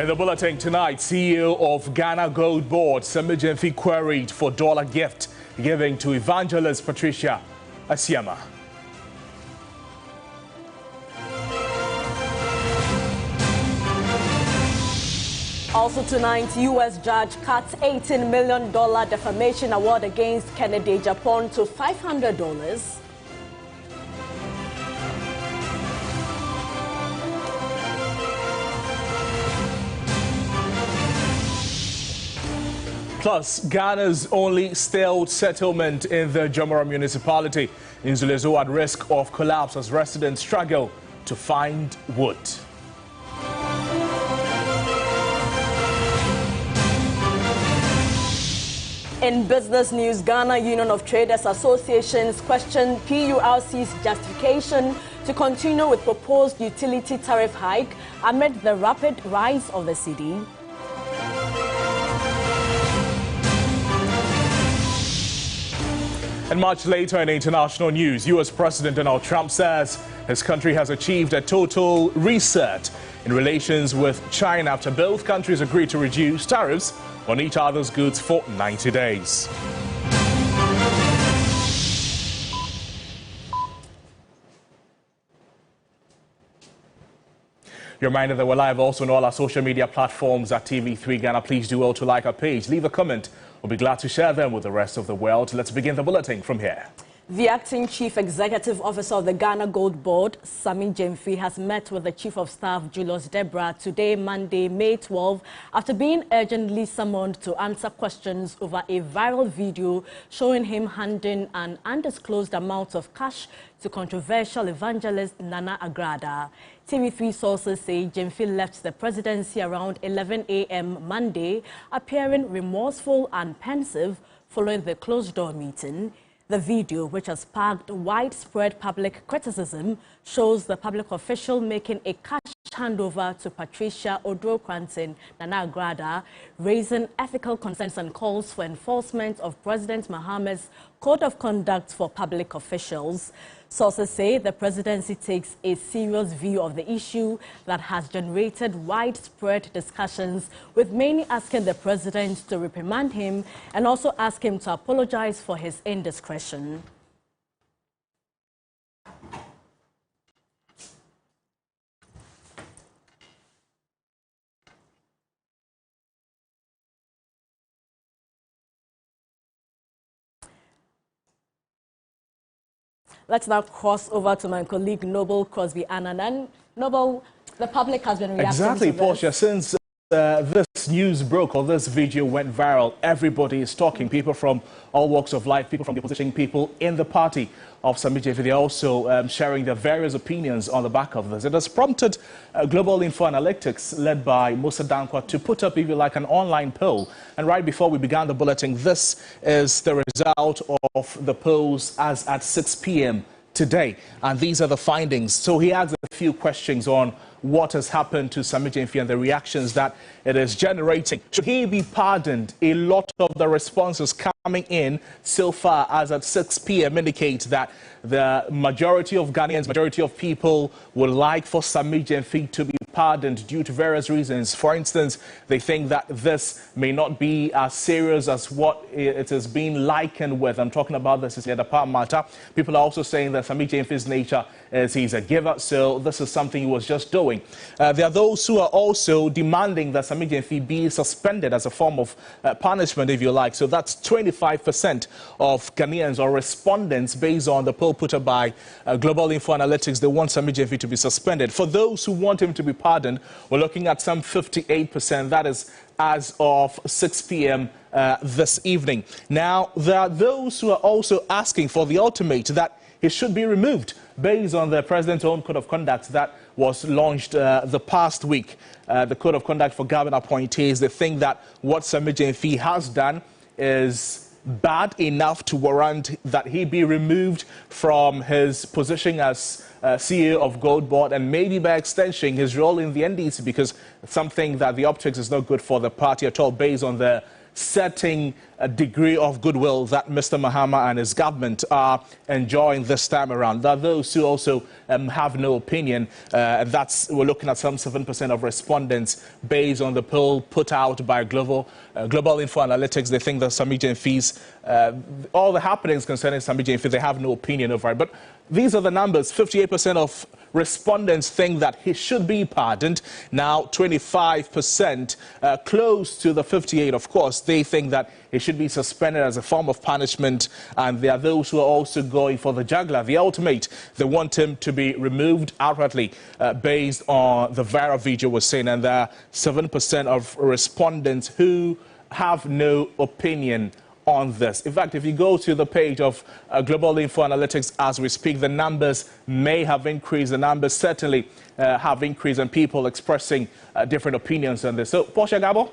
In the bulletin tonight, CEO of Ghana Gold Board, Sami Gyamfi, queried for dollar gift giving to evangelist Patricia Asiedu. Also tonight, U.S. judge cuts $18 million defamation award against Kennedy Japan to $500. Plus, Ghana's only stalled settlement in the Gabor municipality. Nzulezo at risk of collapse as residents struggle to find wood. In business news, Ghana Union of Traders Associations questioned PURC's justification to continue with proposed utility tariff hike amid the rapid rise of the cedi. And much later in international news, U.S. President Donald Trump says his country has achieved a total reset in relations with China after both countries agreed to reduce tariffs on each other's goods for 90 days. Reminder that we're live also on all our social media platforms at TV3 Ghana. Please do well to like our page, leave a comment. We'll be glad to share them with the rest of the world. Let's begin the bulletin from here. The acting chief executive officer of the Ghana Gold Board, Sami Gyamfi, has met with the chief of staff, Julius Debra, today, Monday, May 12, after being urgently summoned to answer questions over a viral video showing him handing an undisclosed amount of cash to controversial evangelist Nana Agrada. TV3 sources say Gyamfi left the presidency around 11 a.m. Monday, appearing remorseful and pensive following the closed-door meeting. The video, which has sparked widespread public criticism, shows the public official making a cash handover to Patricia Odro-Kranton Nana Agrada, raising ethical concerns and calls for enforcement of President Mahama's Code of Conduct for public officials. Sources say the presidency takes a serious view of the issue that has generated widespread discussions, with many asking the president to reprimand him and also ask him to apologize for his indiscretion. Let's now cross over to my colleague Noble Crosby Ananan. Noble, the public has been reacting exactly, to this. Portia. Since this news broke or this video went viral, everybody is talking. People from all walks of life, people from the opposition, people in the party of Sami Gyamfi. They're also sharing their various opinions on the back of this. It has prompted Global Info Analytics, led by Musa Dankwa, to put up, if you like, an online poll. And right before we began the bulletin, this is the result of the polls as at 6 p.m. today. And these are the findings. So he asked a few questions on what has happened to Sami Gyamfi and the reactions that it is generating. Should he be pardoned? A lot of the responses coming in so far as at 6 p.m. indicate that the majority of Ghanaians, majority of people would like for Sami Gyamfi to be pardoned due to various reasons. For instance, they think that this may not be as serious as what it has been likened with. I'm talking about this is the other part matter. People are also saying that Sami Gyamfi's nature is he's a giver, so this is something he was just doing. There are those who are also demanding that Sami Gyamfi be suspended as a form of punishment, if you like. So that's 25% of Ghanaians or respondents based on the poll put up by Global Info Analytics. They want Sami Gyamfi to be suspended. For those who want him to be pardoned, we're looking at some 58%. That is as of 6 p.m. This evening. Now, there are those who are also asking for the ultimate that he should be removed based on the president's own code of conduct that was launched the past week. The code of conduct for government appointees. They think that what Sami Gyamfi has done is bad enough to warrant that he be removed from his position as CEO of Gold Board, and maybe by extension his role in the NDC, because something that the optics is not good for the party at all based on the certain degree of goodwill that Mr. Mahama and his government are enjoying this time around. There are those who also have no opinion. We're looking at some 7% of respondents based on the poll put out by Global Info Analytics. They think that Sammy Gyamfi's, all the happenings concerning Sammy Gyamfi, they have no opinion over it. But these are the numbers. 58% of respondents think that he should be pardoned. Now 25%, close to the 58, of course, they think that he should be suspended as a form of punishment. And there are those who are also going for the jugular, the ultimate. They want him to be removed outrightly based on the viral video we're seeing. And there are 7% of respondents who have no opinion on this. In fact, if you go to the page of Global Info Analytics as we speak, the numbers may have increased. The numbers certainly have increased, and people expressing different opinions on this. So, Portia, Gabor,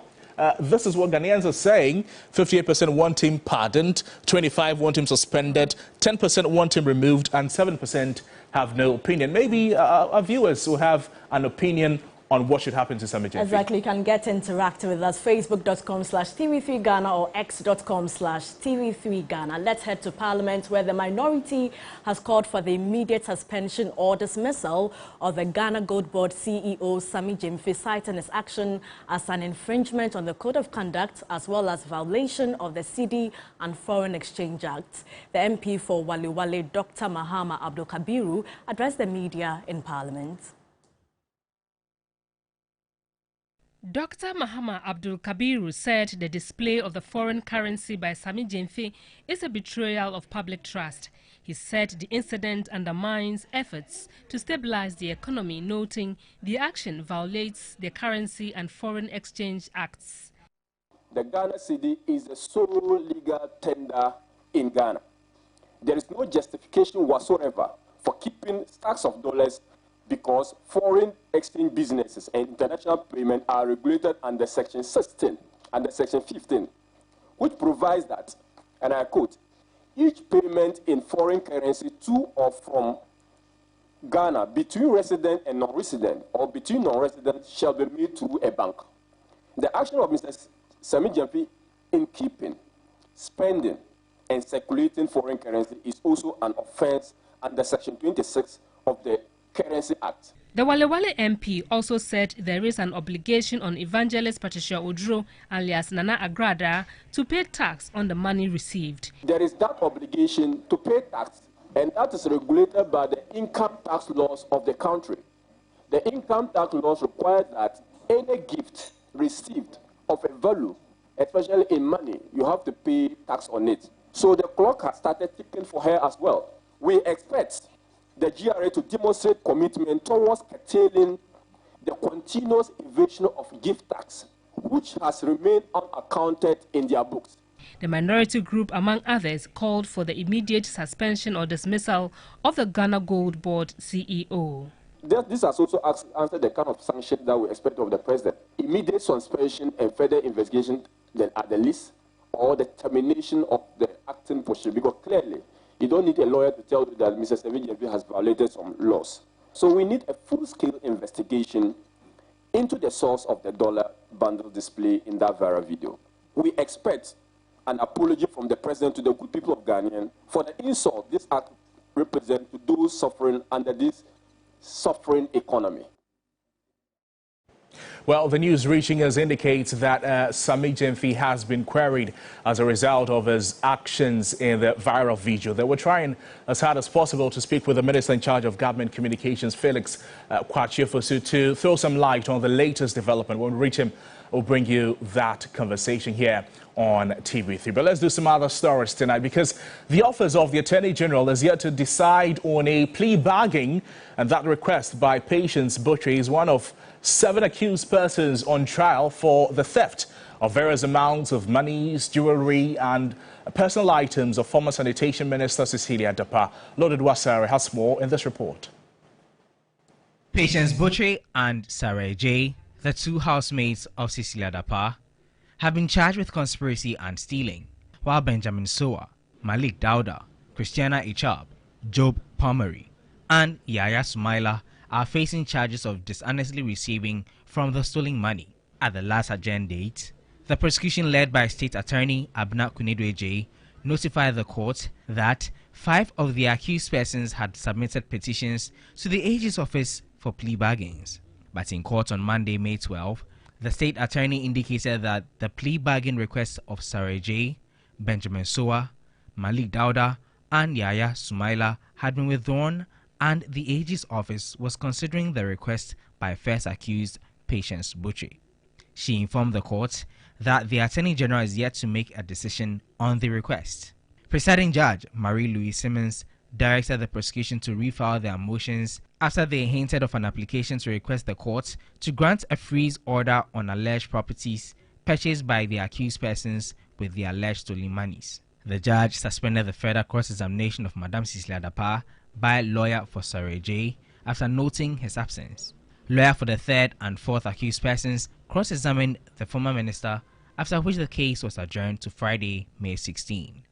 this is what Ghanaians are saying. 58% want him pardoned, 25% want him suspended, 10% want him removed, and 7% have no opinion. Maybe our viewers will have an opinion on what should happen to Sammy Gyamfi. Exactly. You can get interactive with us, facebook.com/TV3 Ghana or x.com/TV3 Ghana. Let's head to Parliament, where the minority has called for the immediate suspension or dismissal of the Ghana Gold Board CEO Sammy Gyamfi, citing his action as an infringement on the Code of Conduct as well as violation of the Cedi and Foreign Exchange Act. The MP for Wale Wale, Dr. Mahama Abdul Kabiru, addressed the media in Parliament. Dr. Mahama Abdul Kabiru said the display of the foreign currency by Sammy Gyamfi is a betrayal of public trust. He said the incident undermines efforts to stabilize the economy, noting the action violates the Currency and Foreign Exchange Acts. The Ghana Cedi is the sole legal tender in Ghana. There is no justification whatsoever for keeping stacks of dollars, because foreign exchange businesses and international payment are regulated under Section 16 and Section 15, which provides that, and I quote, each payment in foreign currency to or from Ghana between resident and non-resident or between non-residents shall be made through a bank. The action of Mr. Sammy Gyamfi in keeping, spending, and circulating foreign currency is also an offense under Section 26 of the Currency Act. The Wale Wale MP also said there is an obligation on Evangelist Patricia Odro, alias Nana Agrada, to pay tax on the money received. There is that obligation to pay tax, and that is regulated by the income tax laws of the country. The income tax laws require that any gift received of a value, especially in money, you have to pay tax on it. So the clock has started ticking for her as well. We expect the GRA to demonstrate commitment towards curtailing the continuous evasion of gift tax, which has remained unaccounted in their books. The minority group, among others, called for the immediate suspension or dismissal of the Ghana Gold Board CEO. This has also answered the kind of sanction that we expect of the president. Immediate suspension and further investigation at the least, or the termination of the acting position, because clearly you don't need a lawyer to tell you that Mr. Sammy Gyamfi has violated some laws. So we need a full-scale investigation into the source of the dollar bundle display in that viral video. We expect an apology from the president to the good people of Ghana for the insult this act represents to those suffering under this suffering economy. Well, the news reaching us indicates that Sammy Gyamfi has been queried as a result of his actions in the viral video. They were trying as hard as possible to speak with the Minister in charge of Government Communications, Felix Kwakye-Fosu, to throw some light on the latest development. When we reach him, we'll bring you that conversation here on TV3. But let's do some other stories tonight, because the Office of the Attorney General is yet to decide on a plea bargain, and that request by Patience Butchery is one of 7 accused persons on trial for the theft of various amounts of monies, jewelry and personal items of former Sanitation Minister Cecilia Dapa. Loaded Wasare has more in this report. Patience Butchery and Sarah J., the 2 housemates of Cecilia Dapa, have been charged with conspiracy and stealing, while Benjamin Soa, Malik Dauda, Christiana Ichab, Job Palmery, and Yaya Sumaila are facing charges of dishonestly receiving from the stolen money. At the last adjourned date, The prosecution, led by State Attorney Abna Kunedweje, notified the court that 5 of the accused persons had submitted petitions to the AG's office for plea bargains. But in court on Monday, May 12, the State Attorney indicated that the plea bargain requests of Sarah J, Benjamin Soa, Malik Dauda, and Yaya Sumaila had been withdrawn, and the AG's office was considering the request by first accused Patience Butchie. She informed the court that the Attorney General is yet to make a decision on the request. Presiding Judge Marie-Louise Simmons directed the prosecution to refile their motions after they hinted of an application to request the court to grant a freeze order on alleged properties purchased by the accused persons with the alleged stolen monies. The judge suspended the further cross-examination of Madame Cecilia Dapa by lawyer for Sarah J after noting his absence. Lawyer for the third and fourth accused persons cross-examined the former minister, after which the case was adjourned to Friday, May 16.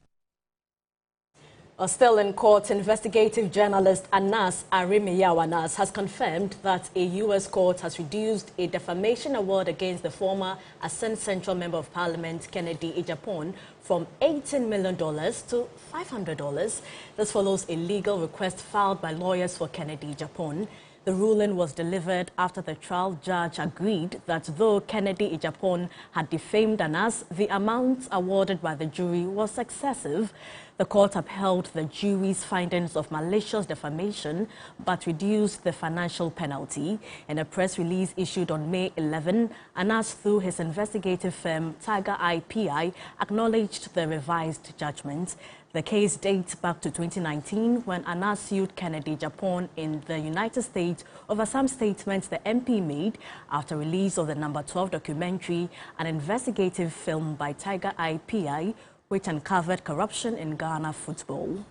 Still in court, investigative journalist Anas Arimiyawa Anas has confirmed that a U.S. court has reduced a defamation award against the former Ascent Central Member of Parliament Kennedy Ejapon from $18 million to $500. This follows a legal request filed by lawyers for Kennedy Ejapon. The ruling was delivered after the trial judge agreed that though Kennedy Ejapon had defamed Anas, the amount awarded by the jury was excessive. The court upheld the jury's findings of malicious defamation but reduced the financial penalty. In a press release issued on May 11, Anas, through his investigative firm Tiger IPI, acknowledged the revised judgment. The case dates back to 2019 when Anas sued Kennedy Ejapon in the United States over some statements the MP made after release of the number 12 documentary, an investigative film by Tiger IPI, which uncovered corruption in Ghana football.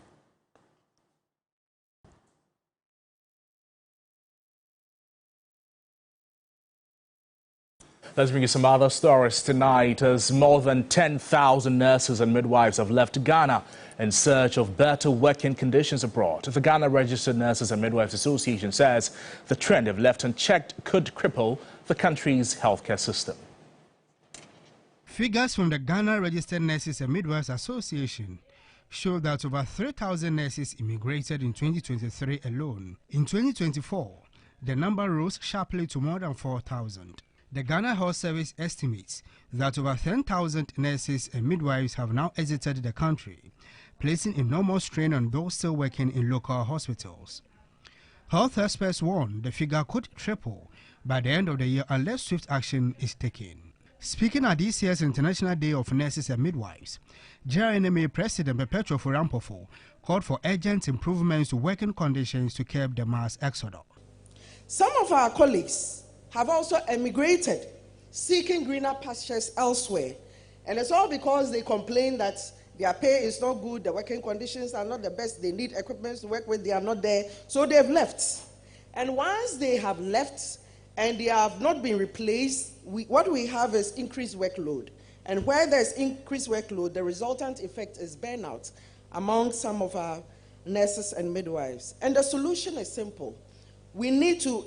Let's bring you some other stories tonight, as more than 10,000 nurses and midwives have left Ghana in search of better working conditions abroad. The Ghana Registered Nurses and Midwives Association says the trend, if left unchecked, could cripple the country's healthcare system. Figures from the Ghana Registered Nurses and Midwives Association show that over 3,000 nurses immigrated in 2023 alone. In 2024, the number rose sharply to more than 4,000. The Ghana Health Service estimates that over 10,000 nurses and midwives have now exited the country, placing enormous strain on those still working in local hospitals. Health experts warn the figure could triple by the end of the year unless swift action is taken. Speaking at this year's International Day of Nurses and Midwives, GRNMA President Perpetual Furampofo called for urgent improvements to working conditions to curb the mass exodus. Some of our colleagues have also emigrated, seeking greener pastures elsewhere. And it's all because they complain that their pay is not good, the working conditions are not the best, they need equipment to work with, they are not there, so they've left. And once they have left and they have not been replaced, what we have is increased workload. And where there's increased workload, the resultant effect is burnout among some of our nurses and midwives. And the solution is simple. We need to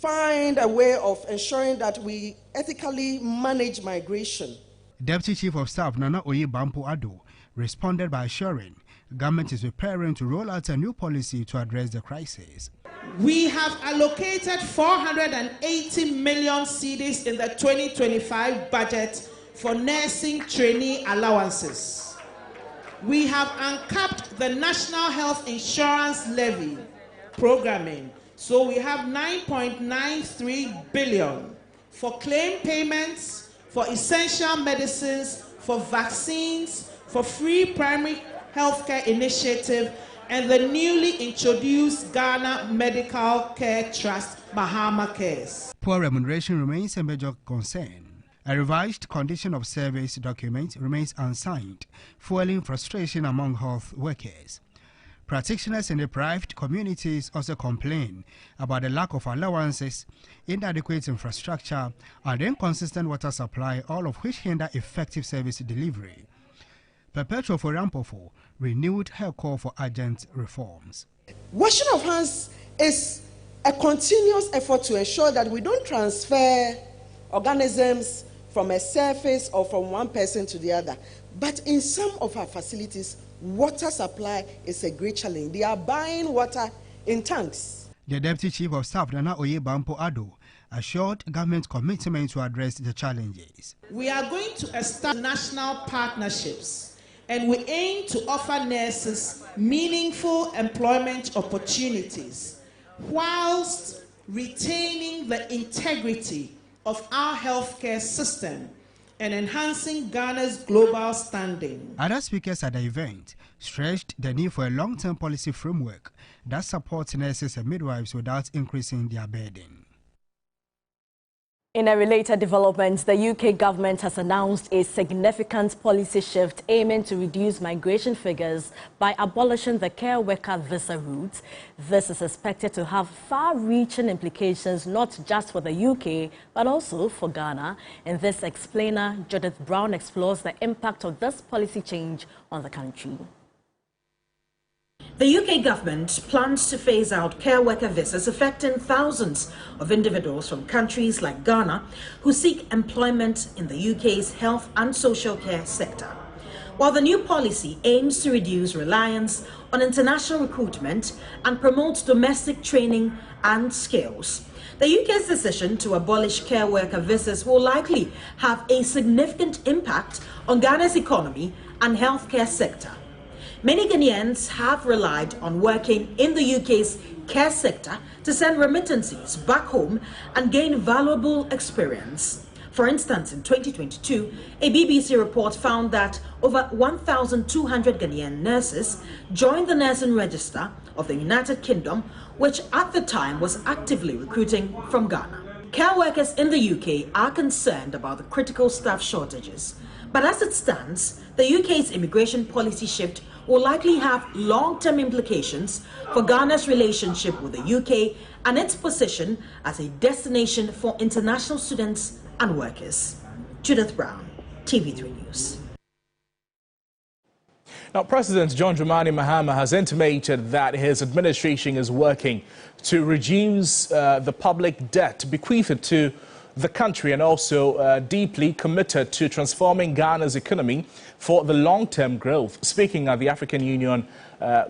find a way of ensuring that we ethically manage migration. Deputy Chief of Staff Nana Oye Bampo Ado responded by assuring government is preparing to roll out a new policy to address the crisis. We have allocated 480 million cedis in the 2025 budget for nursing trainee allowances. We have uncapped the National Health Insurance Levy programming, so we have 9.93 billion for claim payments, for essential medicines, for vaccines, for free primary healthcare initiative, and the newly introduced Ghana Medical Care Trust, Bahama Cares. Poor remuneration remains a major concern. A revised condition of service document remains unsigned, fueling frustration among health workers. Practitioners in deprived communities also complain about the lack of allowances, inadequate infrastructure, and inconsistent water supply, all of which hinder effective service delivery. Perpetual Furampofo renewed her call for urgent reforms. Washing of hands is a continuous effort to ensure that we don't transfer organisms from a surface or from one person to the other. But in some of our facilities, water supply is a great challenge. They are buying water in tanks. The Deputy Chief of Staff, Nana Oyebampo Ado, assured government commitment to address the challenges. We are going to establish national partnerships, and we aim to offer nurses meaningful employment opportunities whilst retaining the integrity of our healthcare system and enhancing Ghana's global standing. Other speakers at the event stressed the need for a long-term policy framework that supports nurses and midwives without increasing their burden. In a related development, the UK government has announced a significant policy shift aiming to reduce migration figures by abolishing the care worker visa route. This is expected to have far-reaching implications not just for the UK, but also for Ghana. In this explainer, Judith Brown explores the impact of this policy change on the country. The UK government plans to phase out care worker visas affecting thousands of individuals from countries like Ghana who seek employment in the UK's health and social care sector. While the new policy aims to reduce reliance on international recruitment and promote domestic training and skills, the UK's decision to abolish care worker visas will likely have a significant impact on Ghana's economy and healthcare sector. Many Ghanaians have relied on working in the UK's care sector to send remittances back home and gain valuable experience. For instance, in 2022, a BBC report found that over 1,200 Ghanaian nurses joined the nursing register of the United Kingdom, which at the time was actively recruiting from Ghana. Care workers in the UK are concerned about the critical staff shortages. But as it stands, the UK's immigration policy shift will likely have long-term implications for Ghana's relationship with the UK and its position as a destination for international students and workers. Judith Brown, TV3 News. Now, President John Dramani Mahama has intimated that his administration is working to reduce the public debt bequeathed to the country and also deeply committed to transforming Ghana's economy for the long-term growth. Speaking at the African Union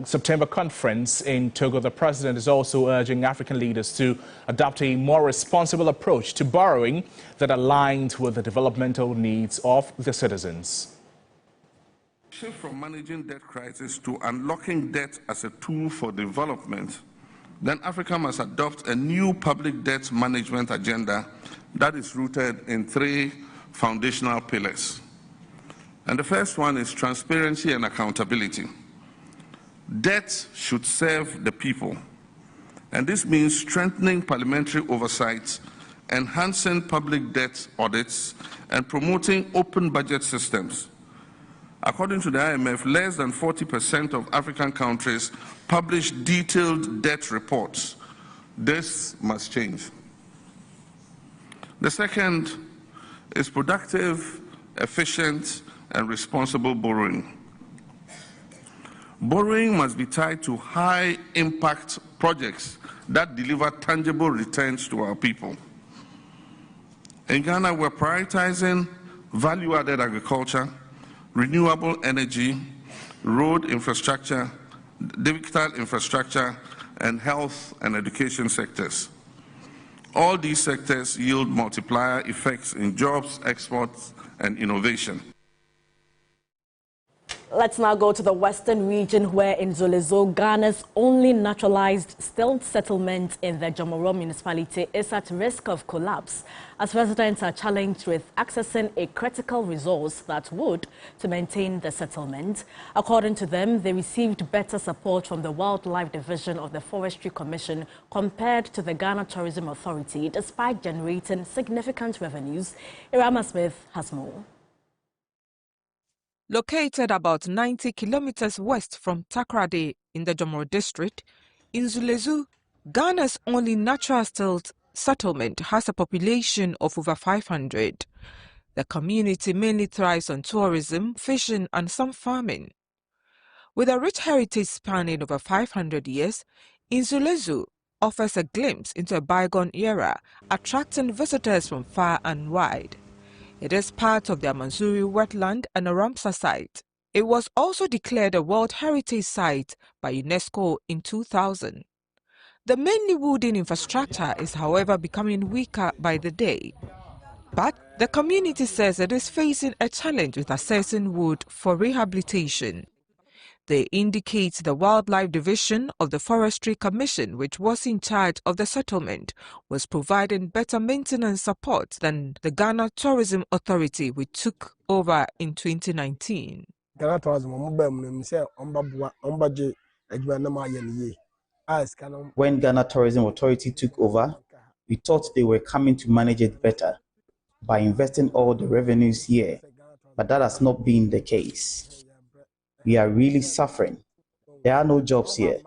September conference in Togo, the president is also urging African leaders to adopt a more responsible approach to borrowing that aligns with the developmental needs of the citizens. Shift from managing debt crisis to unlocking debt as a tool for development, then Africa must adopt a new public debt management agenda that is rooted in three foundational pillars. And the first one is transparency and accountability. Debt should serve the people, and this means strengthening parliamentary oversight, enhancing public debt audits, and promoting open budget systems. According to the IMF, less than 40% of African countries publish detailed debt reports. This must change. The second is productive, efficient, and responsible borrowing. Borrowing must be tied to high-impact projects that deliver tangible returns to our people. In Ghana, we're prioritizing value-added agriculture, renewable energy, road infrastructure, digital infrastructure, and health and education sectors. All these sectors yield multiplier effects in jobs, exports, and innovation. Let's now go to the western region where in Zolezo, Ghana's only naturalized stilt settlement in the Jomoro municipality is at risk of collapse as residents are challenged with accessing a critical resource that would to maintain the settlement. According to them, they received better support from the Wildlife Division of the Forestry Commission compared to the Ghana Tourism Authority, despite generating significant revenues. Irama Smith has more. Located about 90 kilometers west from Takoradi in the Jomoro district, in Zulezu, Ghana's only natural stilt settlement has a population of over 500. The community mainly thrives on tourism, fishing and some farming. With a rich heritage spanning over 500 years, Zulezu offers a glimpse into a bygone era, attracting visitors from far and wide. It is part of the Amansuri wetland and a Ramsar site. It was also declared a World Heritage Site by UNESCO in 2000. The mainly wooden infrastructure is, however, becoming weaker by the day. But the community says it is facing a challenge with accessing wood for rehabilitation. They indicate the Wildlife Division of the Forestry Commission, which was in charge of the settlement, was providing better maintenance support than the Ghana Tourism Authority, which took over in 2019. Ghana Tourism, when Ghana Tourism Authority took over, we thought they were coming to manage it better by investing all the revenues here, but that has not been the case. We are really suffering. There are no jobs here.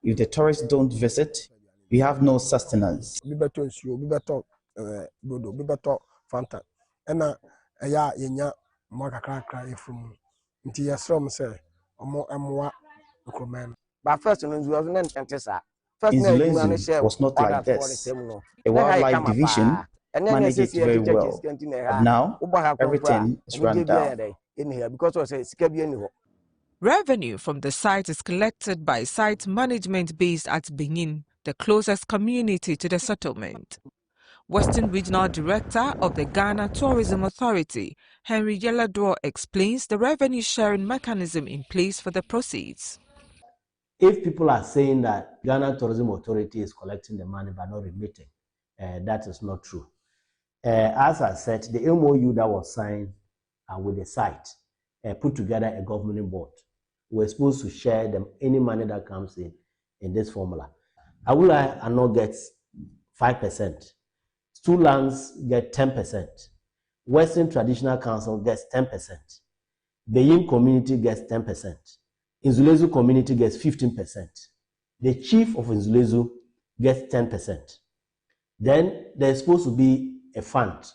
If the tourists don't visit, we have no sustenance. But first, Inzulezu was not like this. The Wildlife Division managed it very well. But now, everything is run down. Revenue from the site is collected by site management based at Benin, the closest community to the settlement. Western Regional Director of the Ghana Tourism Authority, Henry Yelador, explains the revenue sharing mechanism in place for the proceeds. If people are saying that Ghana Tourism Authority is collecting the money but not remitting, that is not true. As I said, the MOU that was signed with the site put together a governing board. We're supposed to share them any money that comes in this formula. Awula Ano gets 5%. Stulands get 10%. Western Traditional Council gets 10%. Beyin community gets 10%. Inzulezu community gets 15%. The chief of Inzulezu gets 10%. Then there's supposed to be a fund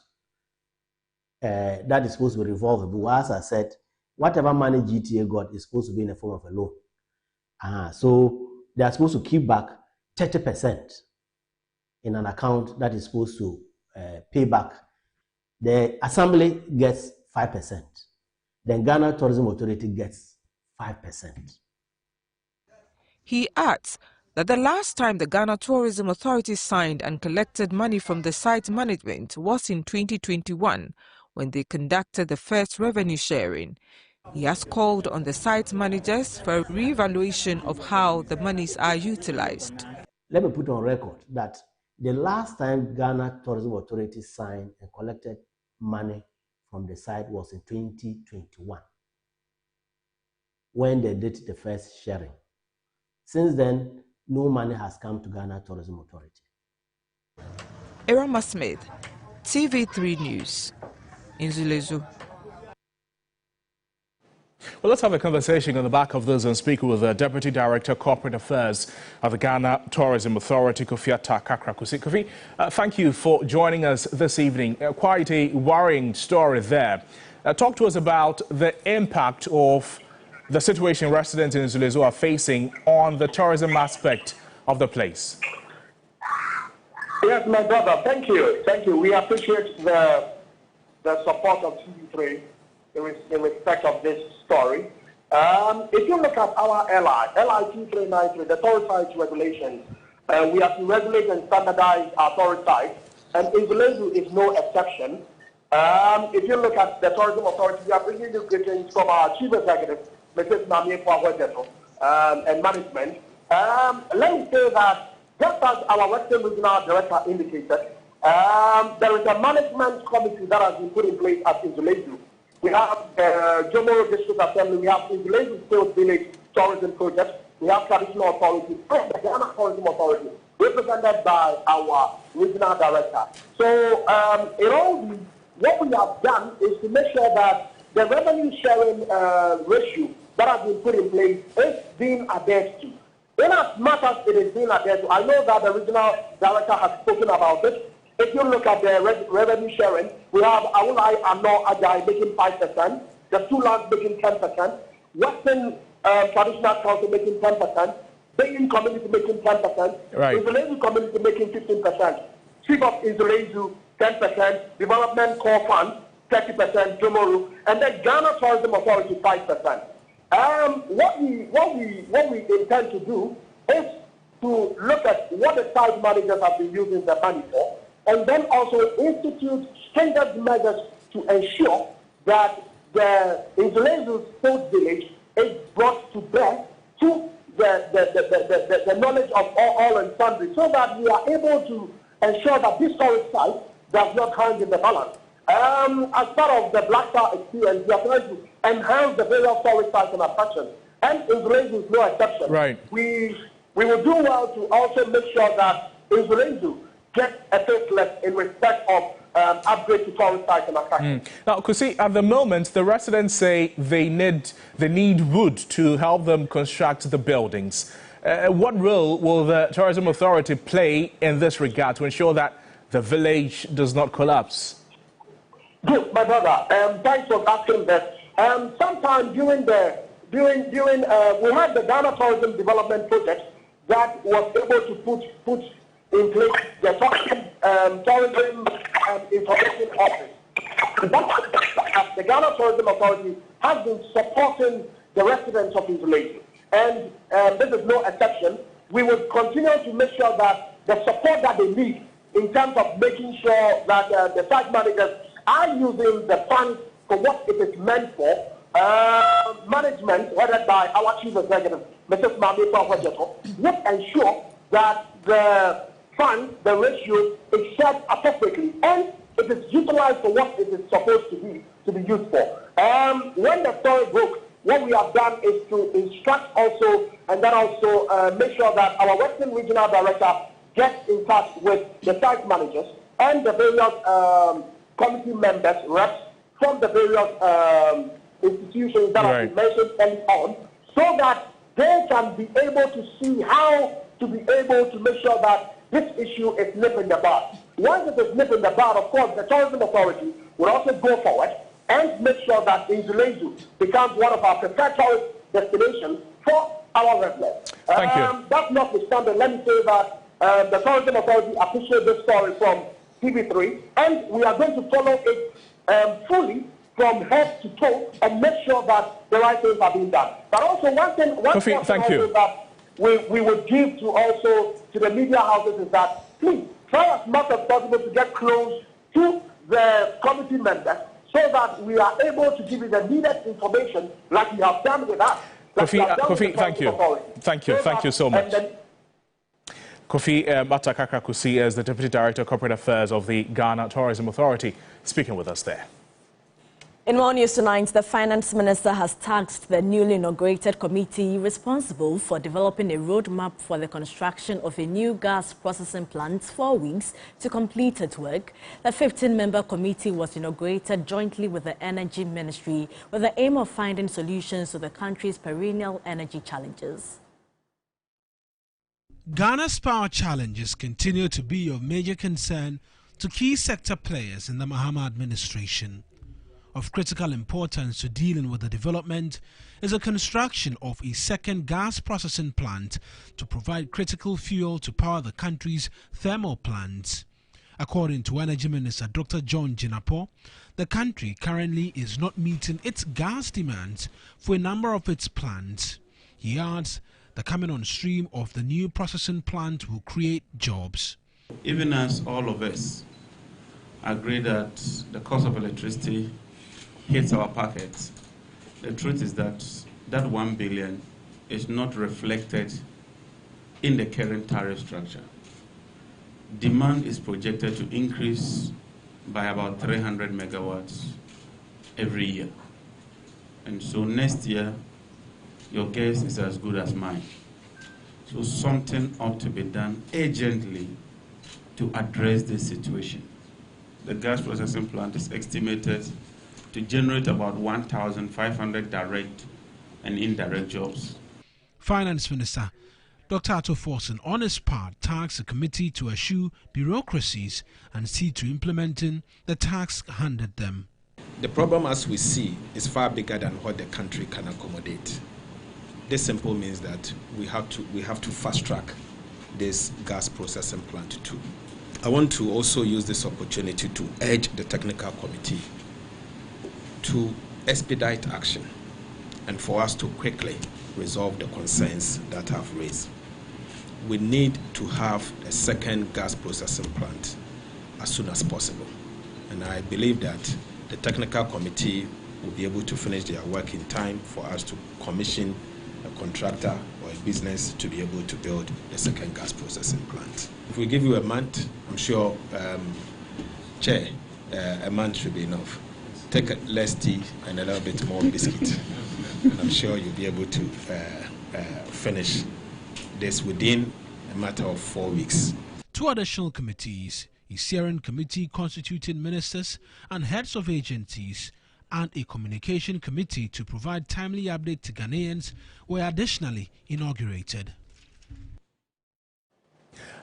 that is supposed to be revolvable. As I said, whatever money GTA got is supposed to be in the form of a loan. So they are supposed to keep back 30% in an account that is supposed to pay back. The assembly gets 5%. Then Ghana Tourism Authority gets 5%. He adds that the last time the Ghana Tourism Authority signed and collected money from the site management was in 2021 when they conducted the first revenue sharing. He has called on the site managers for a re-evaluation of how the monies are utilized. Let me put on record that the last time Ghana Tourism Authority signed and collected money from the site was in 2021 when they did the first sharing. Since then, no money has come to Ghana Tourism Authority. Irama Smith, TV3 News, Inzulezu. Well, let's have a conversation on the back of this and speak with the Deputy Director, Corporate Affairs of the Ghana Tourism Authority, Kofi Kakra-Kusi. Kofi, thank you for joining us this evening. Quite a worrying story there. Talk to us about the impact of the situation residents in Inzulezu are facing on the tourism aspect of the place. Yes, my brother, thank you. Thank you. We appreciate the support of TV3 in respect of this story. If you look at our LI 2393, the tourist sites regulations, we have to regulate and standardize our tourist sites, and Inzulezu is no exception. If you look at the tourism authority, we are bringing new greetings from our chief executive, Mrs. Namie Kwawedeto, and management. Let me say that just as our Western Regional Director indicated, there is a management committee that has been put in place at Inzulezu. We have the Gabor District Assembly, we have Inzulezu State Village Tourism Project, we have Traditional Authority, and the Ghana Tourism Authority, represented by our Regional Director. So, in all these, what we have done is to make sure that the revenue sharing ratio that has been put in place is being adhered to. In as much as it is being adhered to, I know that the Regional Director has spoken about it. If you look at the revenue sharing, we have Awulai Ano Ajay making 5%, the two lands making 10%, Western Traditional Council making 10%, Beyin community making 10%, right. Inzulezu community making 15%, Chief of Inzulezu 10%, Development Core Fund 30%, tomorrow, and then Ghana Tourism Authority 5%. What we intend to do is to look at what the site managers have been using the money for, and then also institute stringent measures to ensure that the Insulezu Sports Village is brought to bear to the knowledge of all and sundry, so that we are able to ensure that this historic site does not hang in the balance. As part of the Black Star experience, we are trying to enhance the various historic sites and attractions, and Insulezu is no exception. Right. We will do well to also make sure that Insulezu gets a facelift in respect of upgrade to tourist sites and attractions. Now, Kusi, at the moment, the residents say they need wood to help them construct the buildings. What role will the Tourism Authority play in this regard to ensure that the village does not collapse? Good, my brother. Thanks for asking that. Sometime during we had the Ghana Tourism Development Project that was able to put in place the Tourism Information Office. The Ghana Tourism Authority has been supporting the residents of Insulezu, and this is no exception. We will continue to make sure that the support that they need in terms of making sure that the site managers are using the funds for what it is meant for. Management, headed by our Chief Executive, Mrs. Mami Portia, will ensure that the fund, the ratio, is shared appropriately and it is utilized for what it is supposed to be used for. When the story broke, what we have done is to instruct also and then also make sure that our Western Regional Director gets in touch with the site managers and the various committee members, reps from the various institutions that have been mentioned early on, so that they can be able to see how to be able to make sure that this issue is nip in the bud. Once it is nip in the bud, of course, the Tourism Authority will also go forward and make sure that Insulezu becomes one of our preferred tourist destinations for our residents. Thank you. That's notwithstanding, let me say that the Tourism Authority appreciates this story from TV3, and we are going to follow it fully from head to toe and make sure that the right things are being done. But also one thing that we would give to also to the media houses is that please try as much as possible to get close to the committee members so that we are able to give you the needed information like we have done with us. Kofi, thank you so much. Kofi Matakaka Kusi is the Deputy Director of Corporate Affairs of the Ghana Tourism Authority, speaking with us there. In more news tonight, the Finance Minister has tasked the newly inaugurated committee responsible for developing a roadmap for the construction of a new gas processing plant 4 weeks to complete its work. The 15-member committee was inaugurated jointly with the Energy Ministry with the aim of finding solutions to the country's perennial energy challenges. Ghana's power challenges continue to be of major concern to key sector players in the Mahama administration. Of critical importance to dealing with the development is the construction of a second gas processing plant to provide critical fuel to power the country's thermal plants. According to Energy Minister Dr. John Jinapor, the country currently is not meeting its gas demands for a number of its plants. He adds the coming on stream of the new processing plant will create jobs. Even as all of us agree that the cost of electricity hits our pockets, the truth is that that 1 billion is not reflected in the current tariff structure. Demand is projected to increase by about 300 megawatts every year. And so next year, your guess is as good as mine. So something ought to be done urgently to address this situation. The gas processing plant is estimated to generate about 1,500 direct and indirect jobs. Finance Minister Dr. Ato Forson, on his part, tasked the committee to eschew bureaucracies and see to implementing the tasks handed them. The problem, as we see, is far bigger than what the country can accommodate. This simply means that we have to fast track this gas processing plant too. I want to also use this opportunity to urge the technical committee to expedite action and for us to quickly resolve the concerns that have raised. We need to have a second gas processing plant as soon as possible. And I believe that the technical committee will be able to finish their work in time for us to commission a contractor or a business to be able to build a second gas processing plant. If we give you a month, I'm sure, Chair, a month should be enough. Take less tea and a little bit more biscuit. And I'm sure you'll be able to finish this within a matter of 4 weeks. 2 additional committees, a steering committee constituting ministers and heads of agencies, and a communication committee to provide timely update to Ghanaians, were additionally inaugurated.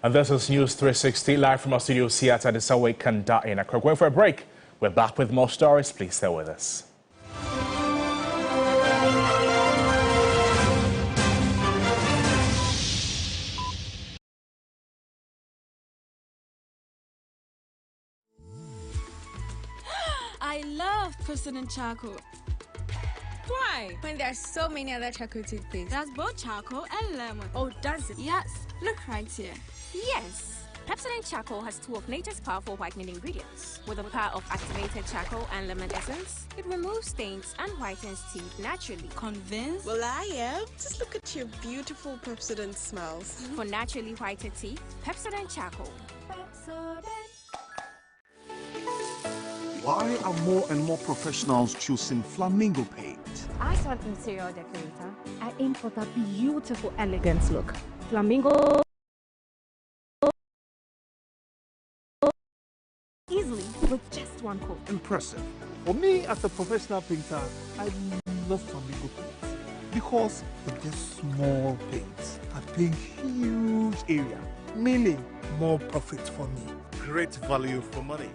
And this is News 360 live from our studios here at Dartey, Dartey. We're going for a break. We're back with more stories. Please stay with us. I love President Charcoal. Why? When there are so many other charcoal toothpaste. That's both charcoal and lemon. Oh, does it? Yes. Look right here. Yes. Pepsodent Charcoal has 2 of nature's powerful whitening ingredients. With the power of activated charcoal and lemon essence, it removes stains and whitens teeth naturally. Convinced? Well, I am. Just look at your beautiful Pepsodent smiles. For naturally whiter teeth, Pepsodent Charcoal. Pepsodent. Why are more and more professionals choosing Flamingo paint? As an interior decorator, I aim for that beautiful, elegant look. Flamingo. Easily, with just 1 coat. Impressive. For me, as a professional painter, I love Flamingo paint because with just small paints, I paint huge area, meaning more profit for me. Great value for money.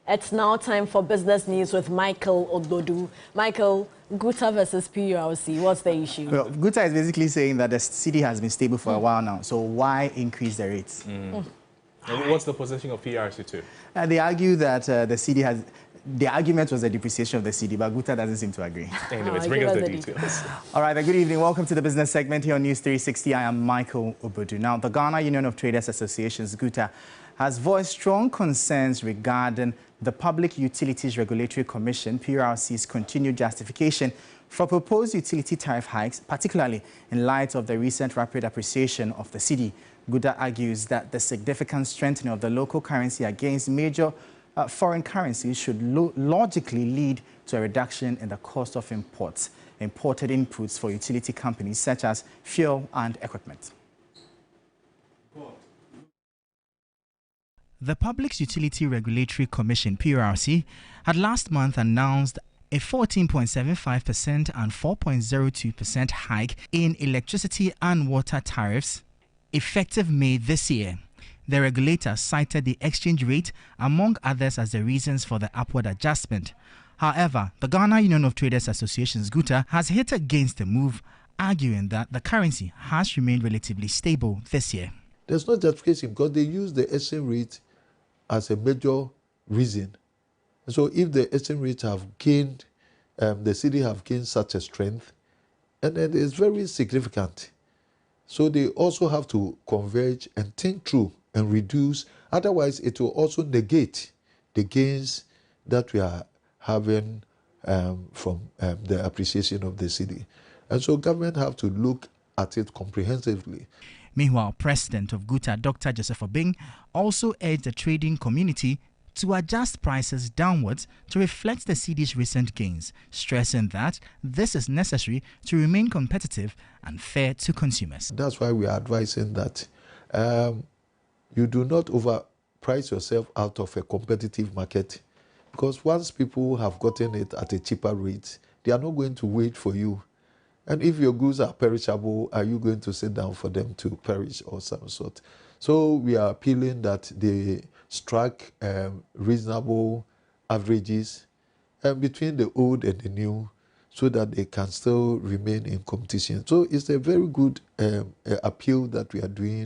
It's now time for business news with Michael Ododu. Michael, Guta versus PURC, what's the issue? Well, Guta is basically saying that the city has been stable for a while now, so why increase the rates? What's the position of PRC too? They argue that the city has... The argument was the depreciation of the city, but Guta doesn't seem to agree. Anyways, bring us the details. All right, good evening. Welcome to the business segment here on News 360. I am Michael Obodu. Now, the Ghana Union of Traders Associations, Guta, has voiced strong concerns regarding the Public Utilities Regulatory Commission, PURC's continued justification for proposed utility tariff hikes, particularly in light of the recent rapid appreciation of the cedi. Guta argues that the significant strengthening of the local currency against major foreign currencies should logically lead to a reduction in the cost of imported inputs for utility companies such as fuel and equipment. The Public Utility Regulatory Commission, PURC, had last month announced a 14.75% and 4.02% hike in electricity and water tariffs effective May this year. The regulator cited the exchange rate, among others, as the reasons for the upward adjustment. However, the Ghana Union of Traders Associations, Guta, has hit against the move, arguing that the currency has remained relatively stable this year. There's no justification because they use the exchange rate as a major reason. So if the exchange rate have gained, the city have gained such a strength, and it is very significant. So they also have to converge and think through and reduce. Otherwise, it will also negate the gains that we are having from the appreciation of the city. And so government have to look at it comprehensively. Meanwhile, President of Guta, Dr. Joseph Obing, also urged the trading community to adjust prices downwards to reflect the cedi's recent gains, stressing that this is necessary to remain competitive and fair to consumers. That's why we are advising that you do not overprice yourself out of a competitive market, because once people have gotten it at a cheaper rate, they are not going to wait for you. And if your goods are perishable, are you going to sit down for them to perish or some sort? So we are appealing that they strike reasonable averages between the old and the new, so that they can still remain in competition. So it's a very good appeal that we are doing.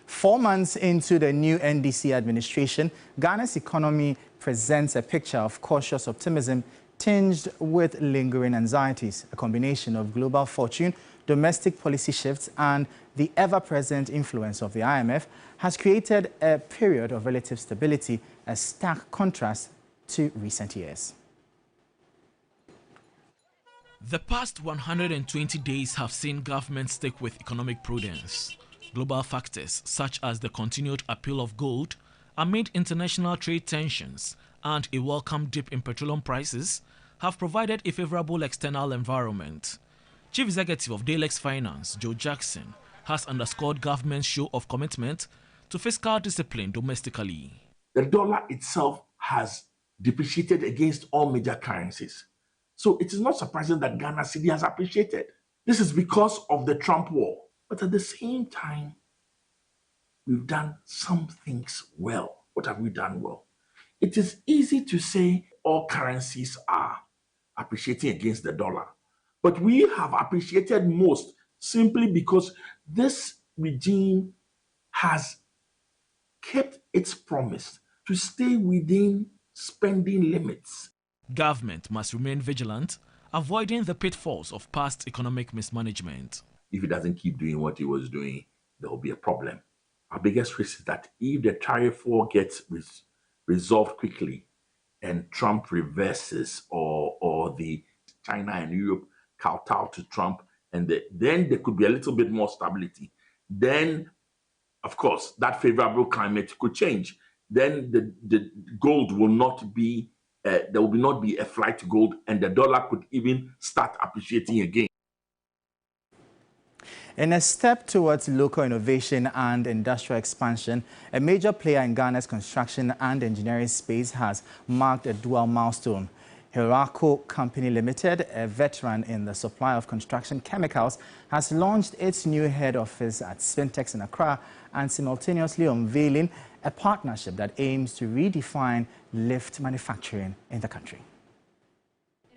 4 months into the new NDC administration, Ghana's economy presents a picture of cautious optimism tinged with lingering anxieties. A combination of global fortune, domestic policy shifts, and the ever-present influence of the IMF has created a period of relative stability, a stark contrast to recent years. The past 120 days have seen governments stick with economic prudence. Global factors such as the continued appeal of gold amid international trade tensions and a welcome dip in petroleum prices have provided a favorable external environment. Chief Executive of Dalex Finance, Joe Jackson, has underscored government's show of commitment to fiscal discipline domestically. The dollar itself has depreciated against all major currencies. So it is not surprising that Ghana cedi has appreciated. This is because of the Trump war. But at the same time, we've done some things well. What have we done well? It is easy to say all currencies are appreciating against the dollar. But we have appreciated most simply because this regime has kept its promise to stay within spending limits. Government must remain vigilant, avoiding the pitfalls of past economic mismanagement. If it doesn't keep doing what it was doing, there will be a problem. Our biggest risk is that if the tariff war gets resolved quickly and Trump reverses, or the China and Europe kowtow to Trump, and then there could be a little bit more stability. Then, of course, that favorable climate could change. Then the gold will not be, there will not be a flight to gold, and the dollar could even start appreciating again. In a step towards local innovation and industrial expansion, a major player in Ghana's construction and engineering space has marked a dual milestone. Hirako Company Limited, a veteran in the supply of construction chemicals, has launched its new head office at Spintex in Accra and simultaneously unveiling a partnership that aims to redefine lift manufacturing in the country.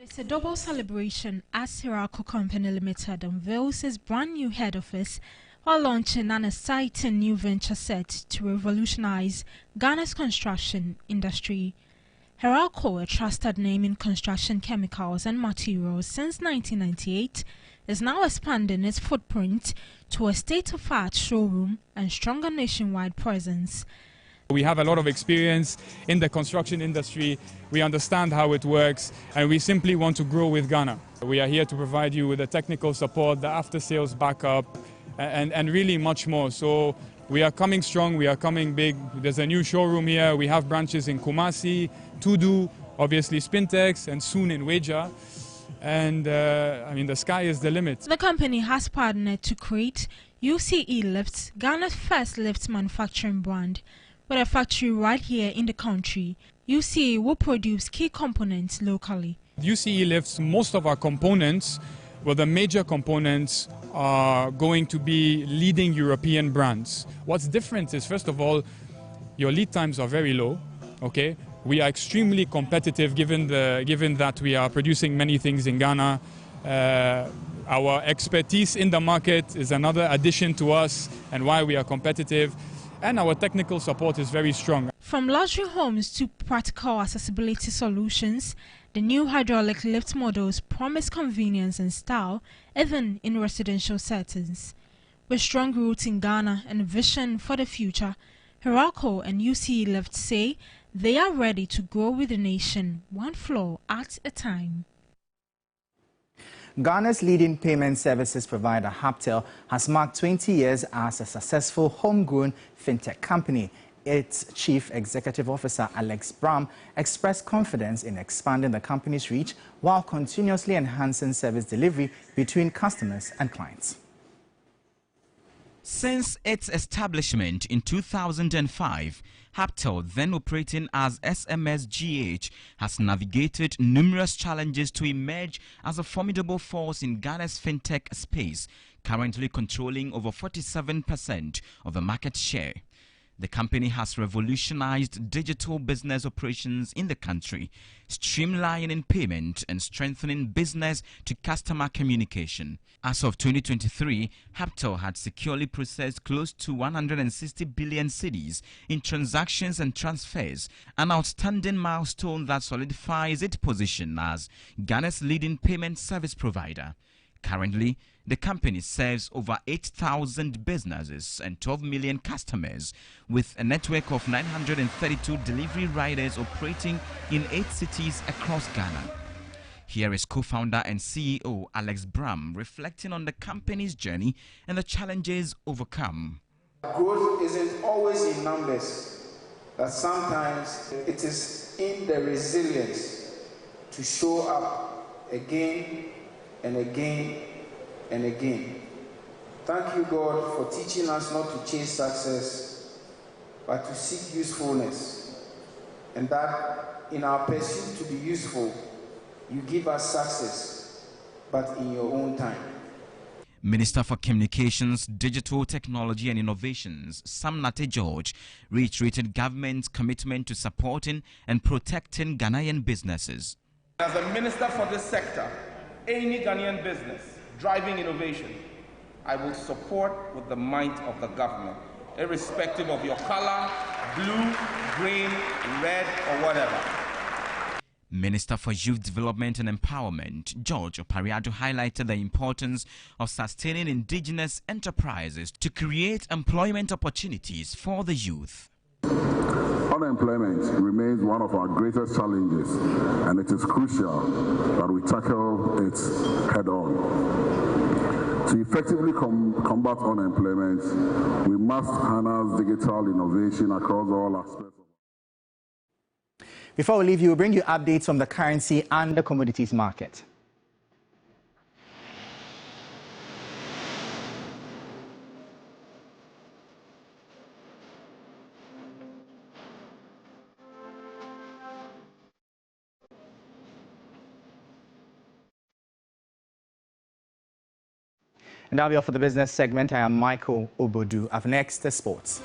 It's a double celebration as Hiralco Company Limited unveils its brand new head office while launching an exciting new venture set to revolutionize Ghana's construction industry. Hiralco, a trusted name in construction chemicals and materials since 1998, is now expanding its footprint to a state-of-the-art showroom and stronger nationwide presence. We have a lot of experience in the construction industry, we understand how it works, and we simply want to grow with Ghana. We are here to provide you with the technical support, the after-sales backup, and really much more. So we are coming strong, we are coming big. There's a new showroom here, we have branches in Kumasi, Tudu, obviously Spintex, and soon in Weja. And I mean, the sky is the limit. The company has partnered to create UCE Lifts, Ghana's first lift manufacturing brand. With a factory right here in the country, UCE will produce key components locally. UCE Lifts, most of our components, well, the major components are going to be leading European brands. What's different is, first of all, your lead times are very low, okay? We are extremely competitive given that we are producing many things in Ghana. Our expertise in the market is another addition to us and why we are competitive. And our technical support is very strong. From luxury homes to practical accessibility solutions, the new hydraulic lift models promise convenience and style, even in residential settings. With strong roots in Ghana and a vision for the future, Hiralco and UCE Lift say they are ready to grow with the nation, one floor at a time. Ghana's leading payment services provider, Haptel, has marked 20 years as a successful homegrown fintech company. Its Chief Executive Officer, Alex Bram, expressed confidence in expanding the company's reach while continuously enhancing service delivery between customers and clients. Since its establishment in 2005, Haptel, then operating as SMSGH, has navigated numerous challenges to emerge as a formidable force in Ghana's fintech space, currently controlling over 47% of the market share. The company has revolutionized digital business operations in the country, streamlining payment and strengthening business-to-customer communication. As of 2023, Haptel had securely processed close to 160 billion cedis in transactions and transfers, an outstanding milestone that solidifies its position as Ghana's leading payment service provider. Currently, the company serves over 8,000 businesses and 12 million customers, with a network of 932 delivery riders operating in 8 cities across Ghana. Here is co-founder and CEO Alex Bram reflecting on the company's journey and the challenges overcome. Growth isn't always in numbers, but sometimes it is in the resilience to show up again and again and again. Thank you, God, for teaching us not to chase success, but to seek usefulness, and that in our pursuit to be useful, you give us success, but in your own time. Minister for Communications, Digital Technology and Innovations, Sam Nate George, reiterated government's commitment to supporting and protecting Ghanaian businesses. As a minister for this sector, any Ghanaian business driving innovation, I will support with the might of the government, irrespective of your color, blue, green, red, or whatever. Minister for Youth Development and Empowerment, George Opariado, highlighted the importance of sustaining indigenous enterprises to create employment opportunities for the youth. Unemployment remains one of our greatest challenges, and it is crucial that we tackle it head-on. To effectively combat unemployment, we must harness digital innovation across all aspects. Before we leave you, we'll bring you updates from the currency and the commodities market. And that'll be all for the business segment. I am Michael Obodu. Up next, the sports.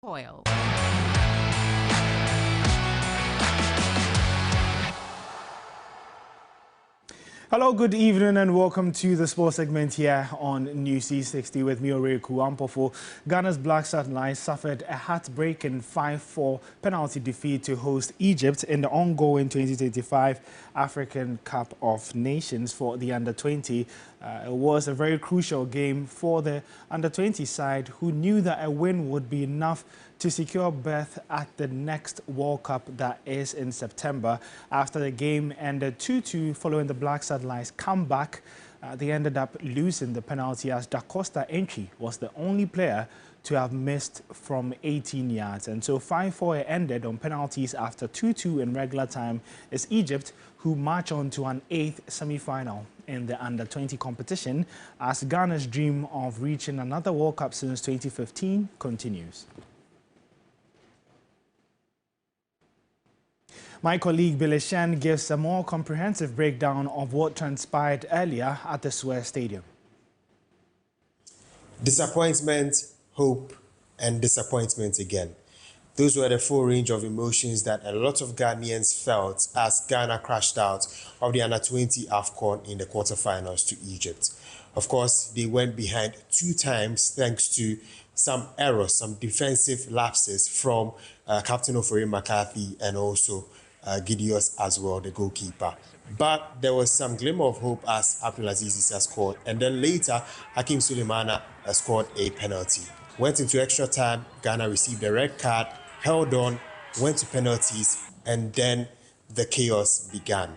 Oil. Hello, good evening, and welcome to the sports segment here on News360 with me, Oreku Ampofo. Ghana's Black Satellite suffered a heartbreaking 5-4 penalty defeat to host Egypt in the ongoing 2025 African Cup of Nations for the Under-20. It was a very crucial game for the Under-20 side, who knew that a win would be enough to secure berth at the next World Cup that is in September. After the game ended 2-2 following the Black Satellites comeback, they ended up losing the penalty as Da Costa Entry was the only player to have missed from 18 yards. And so 5-4 ended on penalties after 2-2 in regular time. It's Egypt who march on to an 8th semi-final in the Under-20 competition as Ghana's dream of reaching another World Cup since 2015 continues. My colleague Bilishan gives a more comprehensive breakdown of what transpired earlier at the Suez Stadium. Disappointment, hope, and disappointment again. Those were the full range of emotions that a lot of Ghanaians felt as Ghana crashed out of the Under-20 AFCON in the quarterfinals to Egypt. Of course, they went behind 2 times thanks to some errors, some defensive lapses from Captain Ofori McCarthy and also Gideos as well, the goalkeeper. But there was some glimmer of hope as Abdulaziz Issa scored, and then later Hakim Sulemana scored a penalty. Went into extra time, Ghana received a red card, held on, went to penalties, and then the chaos began.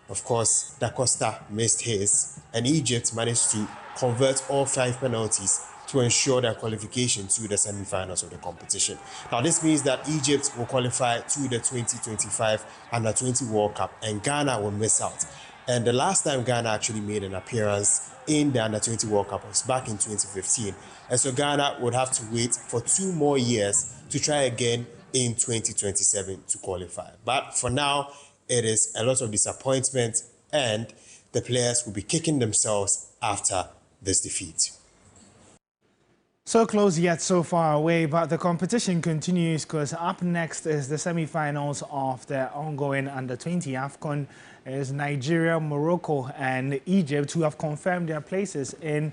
Of course, Da Costa missed his, and Egypt managed to convert all 5 penalties to ensure their qualification to the semi-finals of the competition. Now, this means that Egypt will qualify to the 2025 Under-20 World Cup, and Ghana will miss out. And the last time Ghana actually made an appearance in the Under-20 World Cup was back in 2015. And so Ghana would have to wait for 2 more years to try again in 2027 to qualify. But for now, it is a lot of disappointment, and the players will be kicking themselves after this defeat. So close yet so far away, but the competition continues because up next is the semi-finals of the ongoing Under-20 AFCON. Is Nigeria, Morocco and Egypt, who have confirmed their places in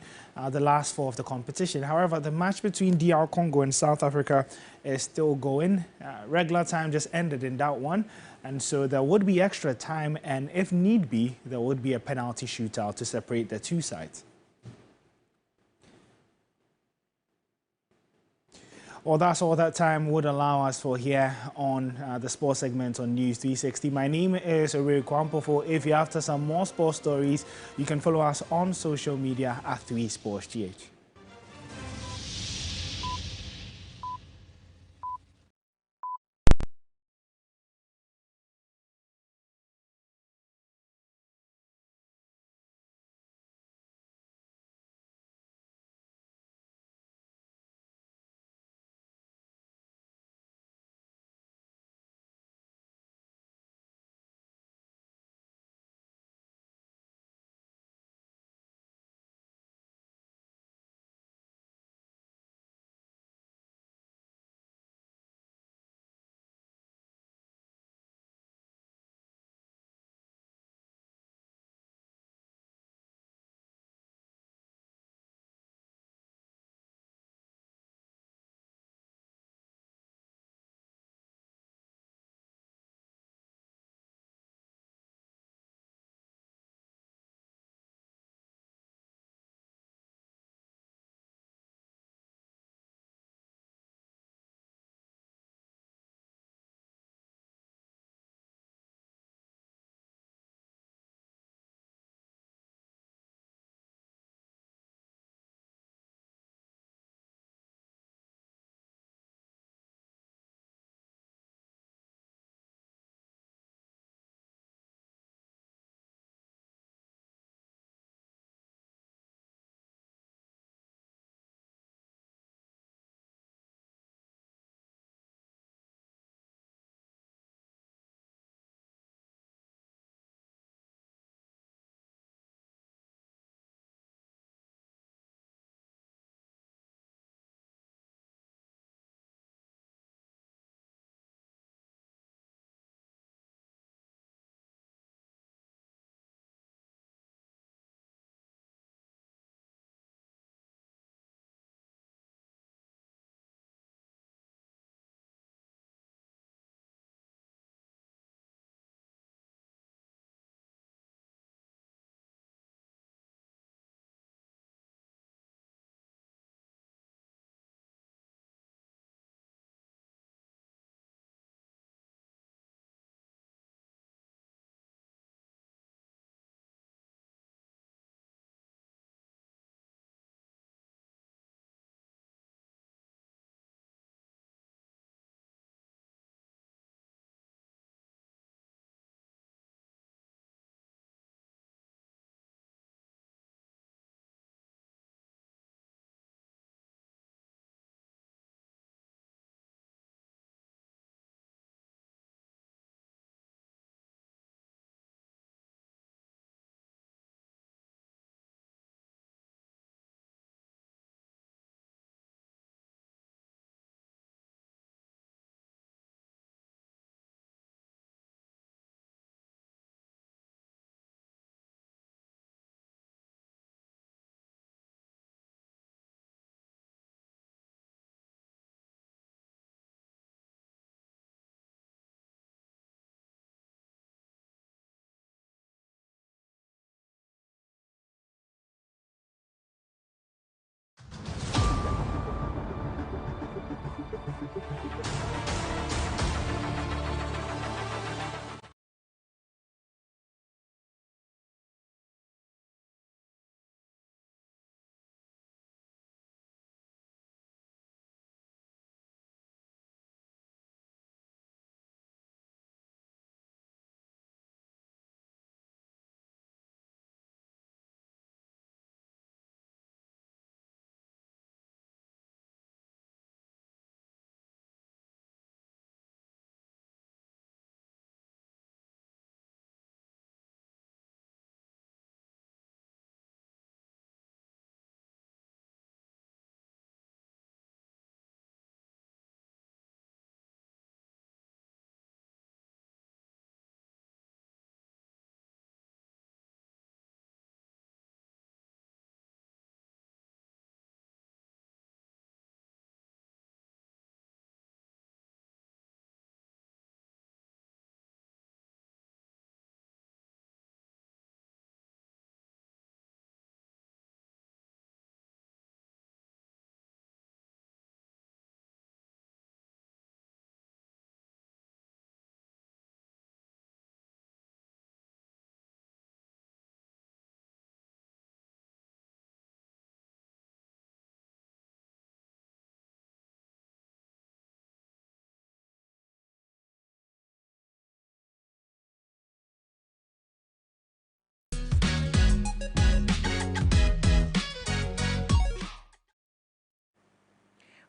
the last 4 of the competition. However, the match between DR Congo and South Africa is still going. Regular time just ended in that one, and so there would be extra time, and if need be, there would be a penalty shootout to separate the 2 sides. Well, that's all that time would allow us for here on the sports segment on News360. My name is Oreku Ampofo. If you're after some more sports stories, you can follow us on social media at 3SportsGH.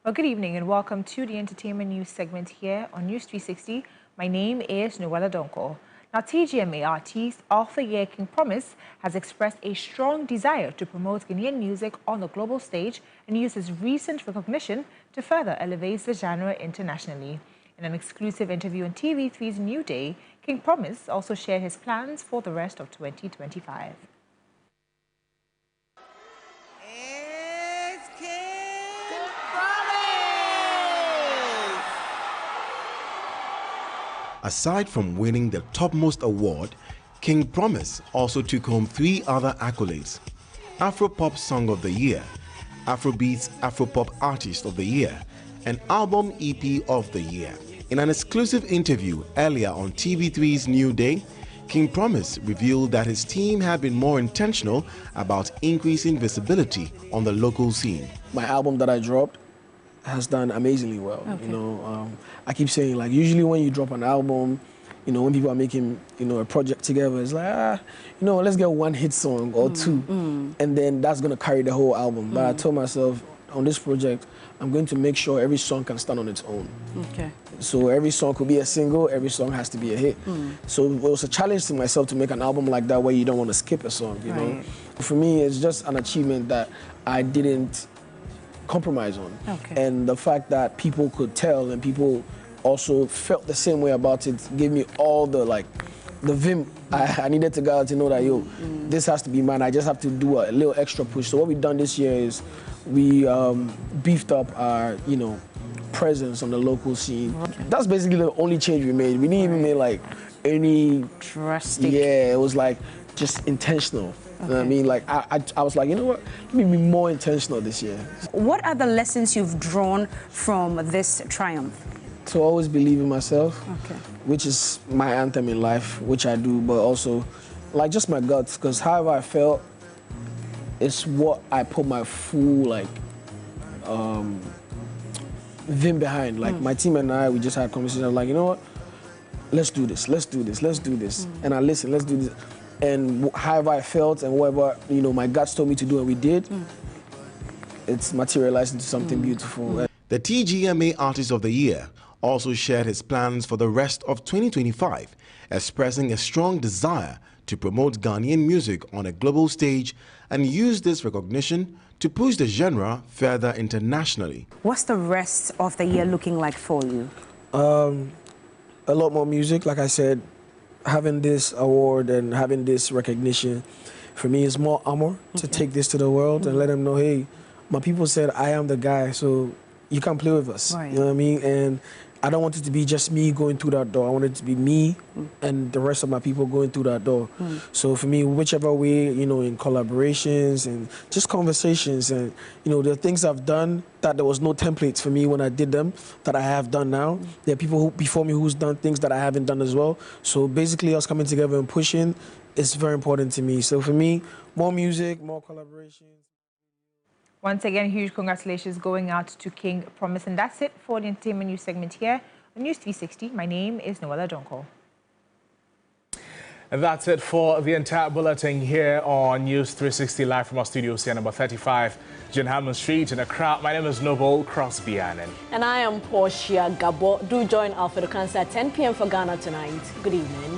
Well, good evening and welcome to the entertainment news segment here on News 360. My name is Noella Donko. Now, TGMA artist of the year King Promise has expressed a strong desire to promote Ghanaian music on the global stage and use his recent recognition to further elevate the genre internationally. In an exclusive interview on TV3's New Day, King Promise also shared his plans for the rest of 2025. Aside from winning the topmost award, King Promise also took home 3 other accolades: Afropop Song of the Year, Afrobeats Afropop Artist of the Year, and Album EP of the Year. In an exclusive interview earlier on TV3's New Day, King Promise revealed that his team had been more intentional about increasing visibility on the local scene. My album that I dropped has done amazingly well. Okay. You know, I keep saying, like, usually when you drop an album, you know, when people are making, you know, a project together, it's like, you know, let's get one hit song or two, and then that's gonna carry the whole album. But I told myself, on this project, I'm going to make sure every song can stand on its own. Okay. So every song could be a single, every song has to be a hit. So it was a challenge to myself to make an album like that where you don't want to skip a song, you know. For me, it's just an achievement that I didn't compromise on. Okay. And the fact that people could tell and people also felt the same way about it gave me all the, like, the vim I needed to go out to know that, yo, this has to be mine. I just have to do a little extra push. So what we've done this year is we beefed up our, you know, presence on the local scene. Okay. That's basically the only change we made. We didn't even make like any drastic. Yeah, it was like just intentional. You know what I mean? Like I was like, you know what? Let me be more intentional this year. What are the lessons you've drawn from this triumph? To always believe in myself, which is my anthem in life, which I do, but also like just my guts, because however I felt, it's what I put my full like vim behind. Like my team and I, we just had a conversation. I was like, you know what? Let's do this. Let's do this. Let's do this. And I listened. Let's do this. And however I felt and whatever, you know, my guts told me to do and we did, it's materialized into something beautiful. The TGMA Artist of the Year also shared his plans for the rest of 2025, expressing a strong desire to promote Ghanaian music on a global stage and use this recognition to push the genre further internationally. What's the rest of the year looking like for you? A lot more music, like I said. Having this award and having this recognition, for me, is more armor to take this to the world and let them know, hey, my people said I am the guy, so you can't play with us. Right. You know what I mean? And I don't want it to be just me going through that door. I want it to be me and the rest of my people going through that door. So for me, whichever way, you know, in collaborations and just conversations and, you know, the things I've done that there was no templates for me when I did them that I have done now. There are people who, before me who's done things that I haven't done as well. So basically us coming together and pushing is very important to me. So for me, more music, more collaborations. Once again, huge congratulations going out to King Promise. And that's it for the entertainment news segment here on News 360. My name is Noella Donko. And that's it for the entire bulletin here on News 360 live from our studios here, number 35, John Hammond Street in Accra. My name is Noble Crosby-Annan. And I am Portia Gabor. Do join us for the concert at 10 p.m. for Ghana tonight. Good evening.